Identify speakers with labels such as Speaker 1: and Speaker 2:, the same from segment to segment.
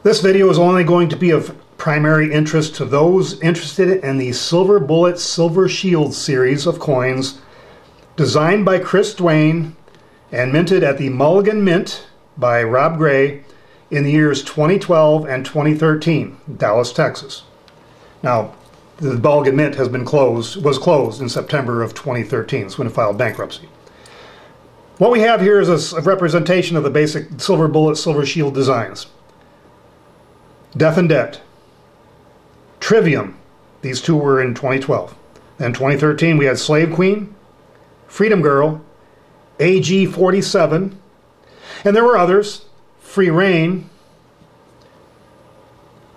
Speaker 1: This video is only going to be of primary interest to those interested in the Silver Bullet Silver Shield series of coins designed by Chris Duane and minted at the Mulligan Mint by Rob Gray in the years 2012 and 2013 in Dallas, Texas. Now, the Mulligan Mint was closed in September of 2013. It's when it filed bankruptcy. What we have here is a representation of the basic Silver Bullet Silver Shield designs. Death and Debt, Trivium, these two were in 2012. Then 2013 we had Slave Queen, Freedom Girl, AG 47, and there were others, Free Reign,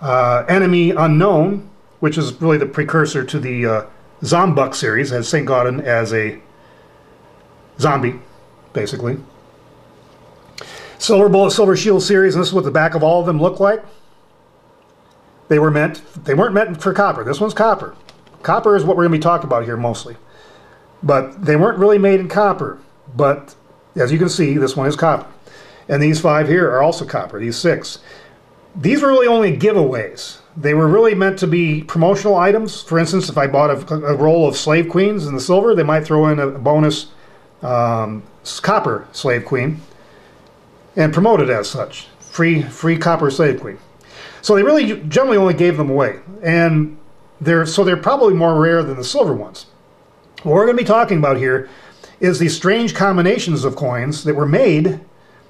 Speaker 1: Enemy Unknown, which is really the precursor to the Zombuk series, as St. Gaudens as a zombie, basically. Silver Bullet Silver Shield series, and this is what the back of all of them look like. They weren't meant for copper. This one's copper. Copper is what we're going to be talking about here mostly. But they weren't really made in copper. But as you can see, this one is copper. And these 5 here are also copper, these 6. These were really only giveaways. They were really meant to be promotional items. For instance, if I bought a roll of Slave Queens in the silver, they might throw in a bonus copper Slave Queen and promote it as such. Free copper Slave Queen. So they really generally only gave them away, and they're probably more rare than the silver ones. What we're going to be talking about here is these strange combinations of coins that were made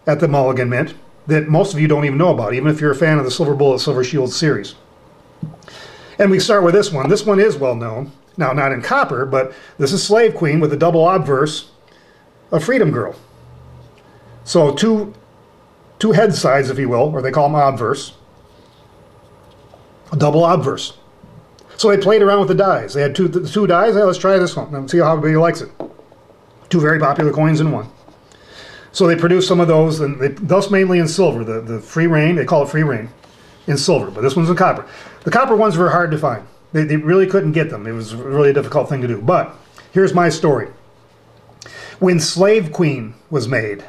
Speaker 1: at the Mulligan Mint that most of you don't even know about, even if you're a fan of the Silver Bullet Silver Shield series. And we start with this one. This one is well known. Now, not in copper, but this is Slave Queen with a double obverse of Freedom Girl. So two head sides, if you will, or they call them obverse. A double obverse. So they played around with the dies. They had two dies. Hey, let's try this one and see how everybody likes it. 2 very popular coins in one. So they produced some of those, and thus mainly in silver. The Free Reign, they call it Free Reign, in silver, but this one's in copper. The copper ones were hard to find. They really couldn't get them. It was really a difficult thing to do. But here's my story. When Slave Queen was made,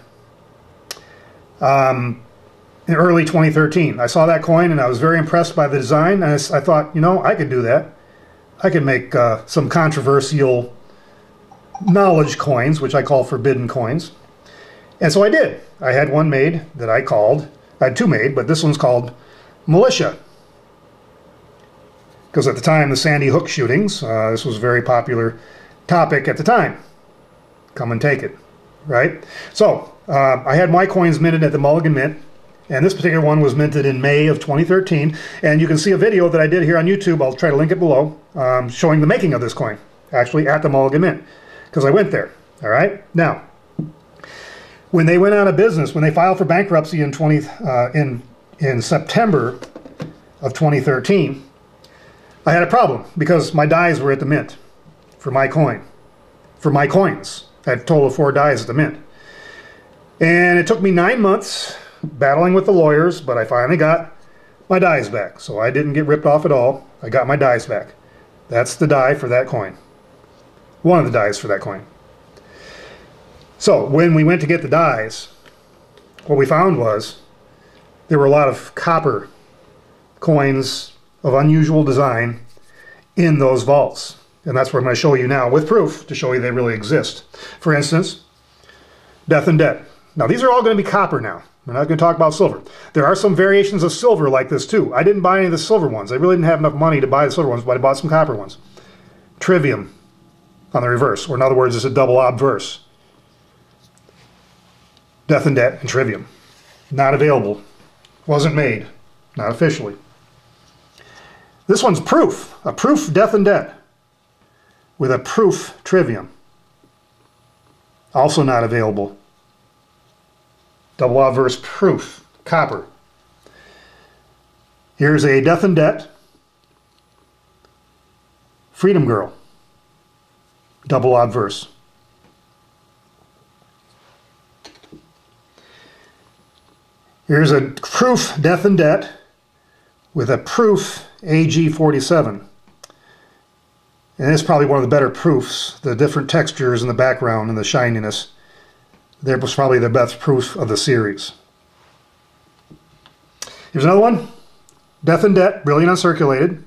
Speaker 1: in early 2013. I saw that coin and I was very impressed by the design, and I thought, you know, I could do that. I could make some controversial knowledge coins, which I call forbidden coins. And so I did. I had one made that I had 2 made, but this one's called Militia. Because at the time, the Sandy Hook shootings, this was a very popular topic at the time. Come and take it, right? So I had my coins minted at the Mulligan Mint. And this particular one was minted in May of 2013. And you can see a video that I did here on YouTube. I'll try to link it below, showing the making of this coin, actually at the Mulligan Mint, because I went there. All right. Now, when they went out of business, when they filed for bankruptcy in September of 2013, I had a problem because my dies were at the mint for my coin, for my coins. I had a total of 4 dies at the mint, and it took me 9 months. Battling with the lawyers, but I finally got my dies back. So I didn't get ripped off at all. I got my dies back. That's the die for that coin. One of the dies for that coin. So when we went to get the dies, what we found was there were a lot of copper coins of unusual design in those vaults. And that's what I'm going to show you now with proof to show you they really exist. For instance, Death and Debt. Now these are all going to be copper now. We're not going to talk about silver. There are some variations of silver like this too. I didn't buy any of the silver ones. I really didn't have enough money to buy the silver ones, but I bought some copper ones. Trivium on the reverse, or in other words, it's a double obverse. Death and Debt and Trivium. Not available. Wasn't made. Not officially. This one's proof. A proof Death and Debt with a proof Trivium. Also not available. Double obverse proof, copper. Here's a Death and Debt, Freedom Girl, double obverse. Here's a proof Death and Debt with a proof AG 47. And it's probably one of the better proofs, the different textures in the background and the shininess. That was probably the best proof of the series. Here's another one. Death and Debt, brilliant uncirculated.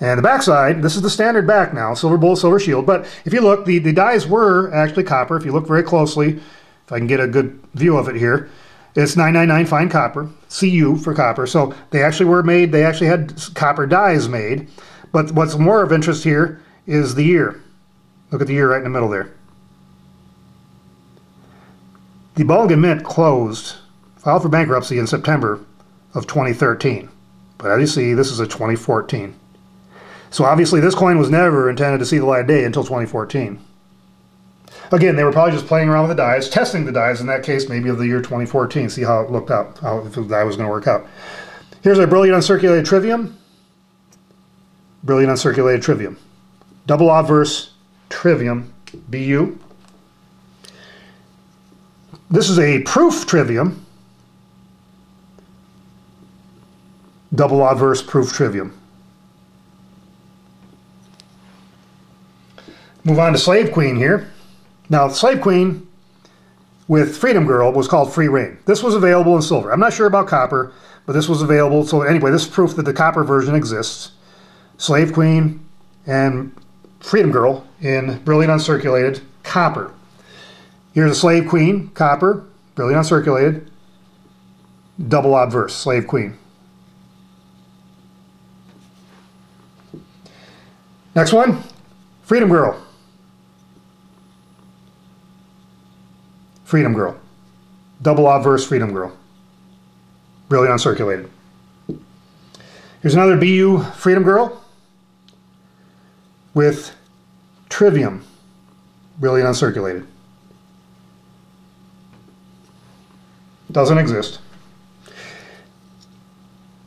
Speaker 1: And the backside, this is the standard back now, silver bullet, silver shield. But if you look, the dies were actually copper. If you look very closely, if I can get a good view of it here, it's 999 fine copper, CU for copper. So they actually were made, they actually had copper dies made. But what's more of interest here is the year. Look at the year right in the middle there. The Mulligan Mint closed, filed for bankruptcy in September of 2013. But as you see, this is a 2014. So obviously this coin was never intended to see the light of day until 2014. Again, they were probably just playing around with the dies, testing the dies, in that case maybe of the year 2014, see how it looked out, how if the die was going to work out. Here's our brilliant uncirculated trivium. Brilliant uncirculated trivium. Double obverse trivium, BU. This is a proof trivium. Double obverse proof trivium. Move on to Slave Queen here. Now, the Slave Queen with Freedom Girl was called Free Reign. This was available in silver. I'm not sure about copper, but this was available. So anyway, this is proof that the copper version exists. Slave Queen and Freedom Girl in brilliant uncirculated copper. Here's a Slave Queen, copper, brilliant uncirculated, double obverse, Slave Queen. Next one, Freedom Girl. Freedom Girl. Double obverse Freedom Girl. Brilliant uncirculated. Here's another BU Freedom Girl with Trivium. Brilliant uncirculated. Doesn't exist.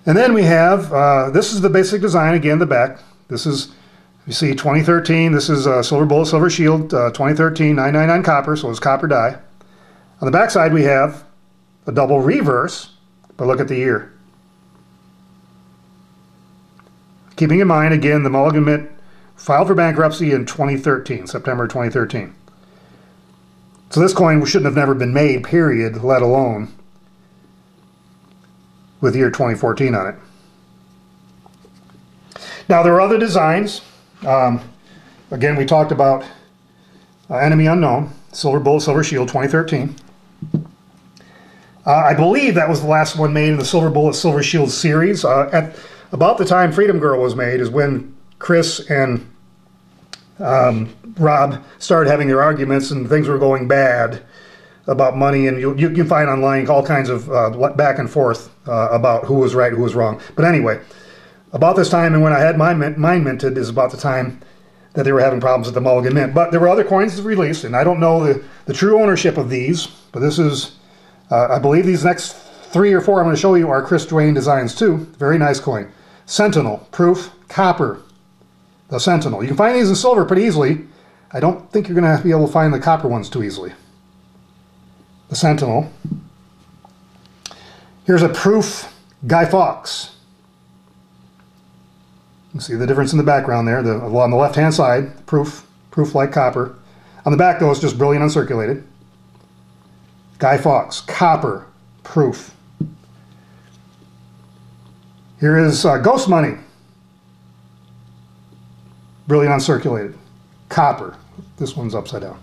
Speaker 1: And then we have, this is the basic design, again, the back. This is, you see, 2013. This is silver bullet, silver shield, 2013, 999 copper, so it's copper die. On the back side, we have a double reverse, but look at the year. Keeping in mind, again, the Mulligan Mint filed for bankruptcy in 2013, September 2013. So this coin shouldn't have never been made, period, let alone with year 2014 on it. Now, there are other designs. Again, we talked about Enemy Unknown, silver bullet, silver shield, 2013. I believe that was the last one made in the silver bullet, silver shield series. At about the time Freedom Girl was made is when Chris and Rob started having their arguments and things were going bad about money, and you can find online all kinds of back and forth about who was right, who was wrong. But anyway, about this time and when I had mine minted is about the time that they were having problems with the Mulligan Mint. But there were other coins released, and I don't know the true ownership of these, but this is, I believe these next 3 or 4 I'm going to show you are Chris Duane designs too. Very nice coin. Sentinel, proof, copper. The Sentinel. You can find these in silver pretty easily. I don't think you're going to be able to find the copper ones too easily. The Sentinel. Here's a proof Guy Fawkes. You can see the difference in the background there. On the left-hand side, proof like copper. On the back, though, it's just brilliant uncirculated. Guy Fawkes, copper, proof. Here is Ghost Money. Brilliant uncirculated. Copper. This one's upside down.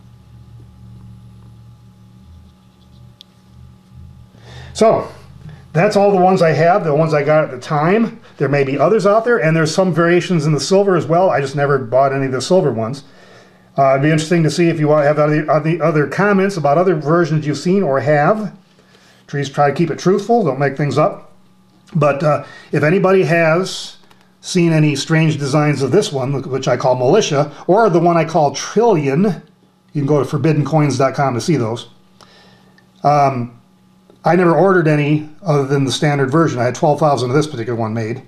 Speaker 1: So, that's all the ones I have, the ones I got at the time. There may be others out there, and there's some variations in the silver as well. I just never bought any of the silver ones. It'd be interesting to see if you have other comments about other versions you've seen or have. Please try to keep it truthful. Don't make things up. But if anybody has seen any strange designs of this one, which I call Militia, or the one I call Trillion, you can go to forbiddencoins.com to see those. I never ordered any other than the standard version. I had 12,000 of this particular one made.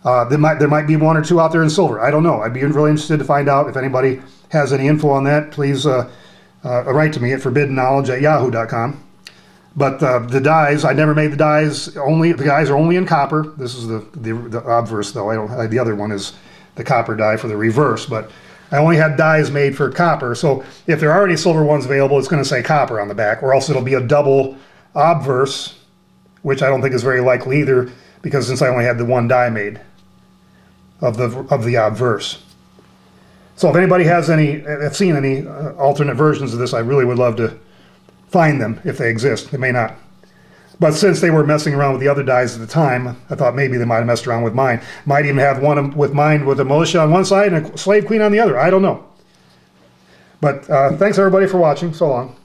Speaker 1: There might be 1 or 2 out there in silver. I don't know. I'd be really interested to find out. If anybody has any info on that, please write to me at forbiddenknowledge@yahoo.com. But the dies, I never made the dies. The dies are only in copper. This is the obverse, though. The other one is the copper die for the reverse. But I only had dies made for copper. So if there are any silver ones available, it's going to say copper on the back, or else it'll be a double obverse which I don't think is very likely either, because since I only had the one die made of the obverse. So if anybody has seen any alternate versions of this, I really would love to find them if they exist. They may not. But since they were messing around with the other dies at the time, I thought maybe they might have messed around with mine. Might even have one with mine with a militia on one side and a slave queen on the other. I don't know. But thanks everybody for watching. So long.